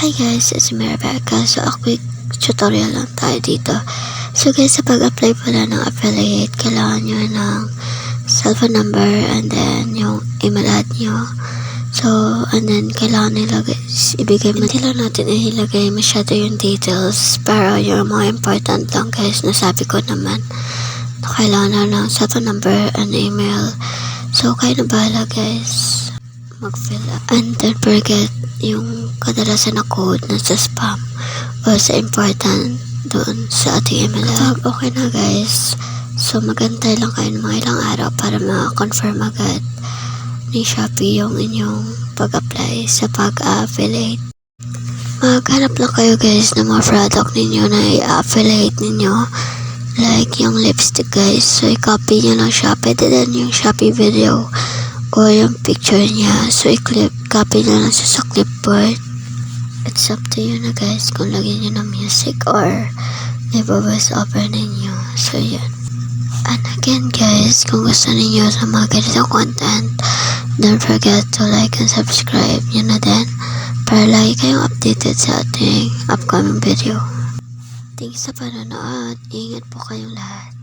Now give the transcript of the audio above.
Hi guys, it's me Rebecca. So, a quick tutorial lang tayo dito. So guys, sa pag-apply pala ng affiliate, kailangan nyo ng cellphone number and then yung email ad nyo. So, and then kailangan nila guys, ibigay mo. Hindi lang natin ilagay masyado yung details, pero yung mga important lang guys, nasabi ko naman. Kailangan na ng cellphone number and email. So, kayo na bahala guys mag-fill up. And don't forget yung kadalasan na code na sa spam o sa important doon sa ating email. Kapag okay na guys, so magantay lang kayo ng mga ilang araw para ma-confirm agad ni Shopee yung inyong pag-apply sa pag-affiliate. Maghanap lang kayo guys ng mga product ninyo na i-affiliate ninyo, like yung lipstick guys. So i-copy nyo lang siya, pwede din yung Shopee video o yung picture niya. So i-copy na lang siya sa clipboard. It's up to you na guys kung lagyan nyo ng music or i-voice over ninyo. So yun. And again guys, kung gusto ninyo sa mga ganitong content, don't forget to like and subscribe nyo na din para lagi kayong updated sa ating upcoming video. Thanks sa panonood. Ingat po kayong lahat.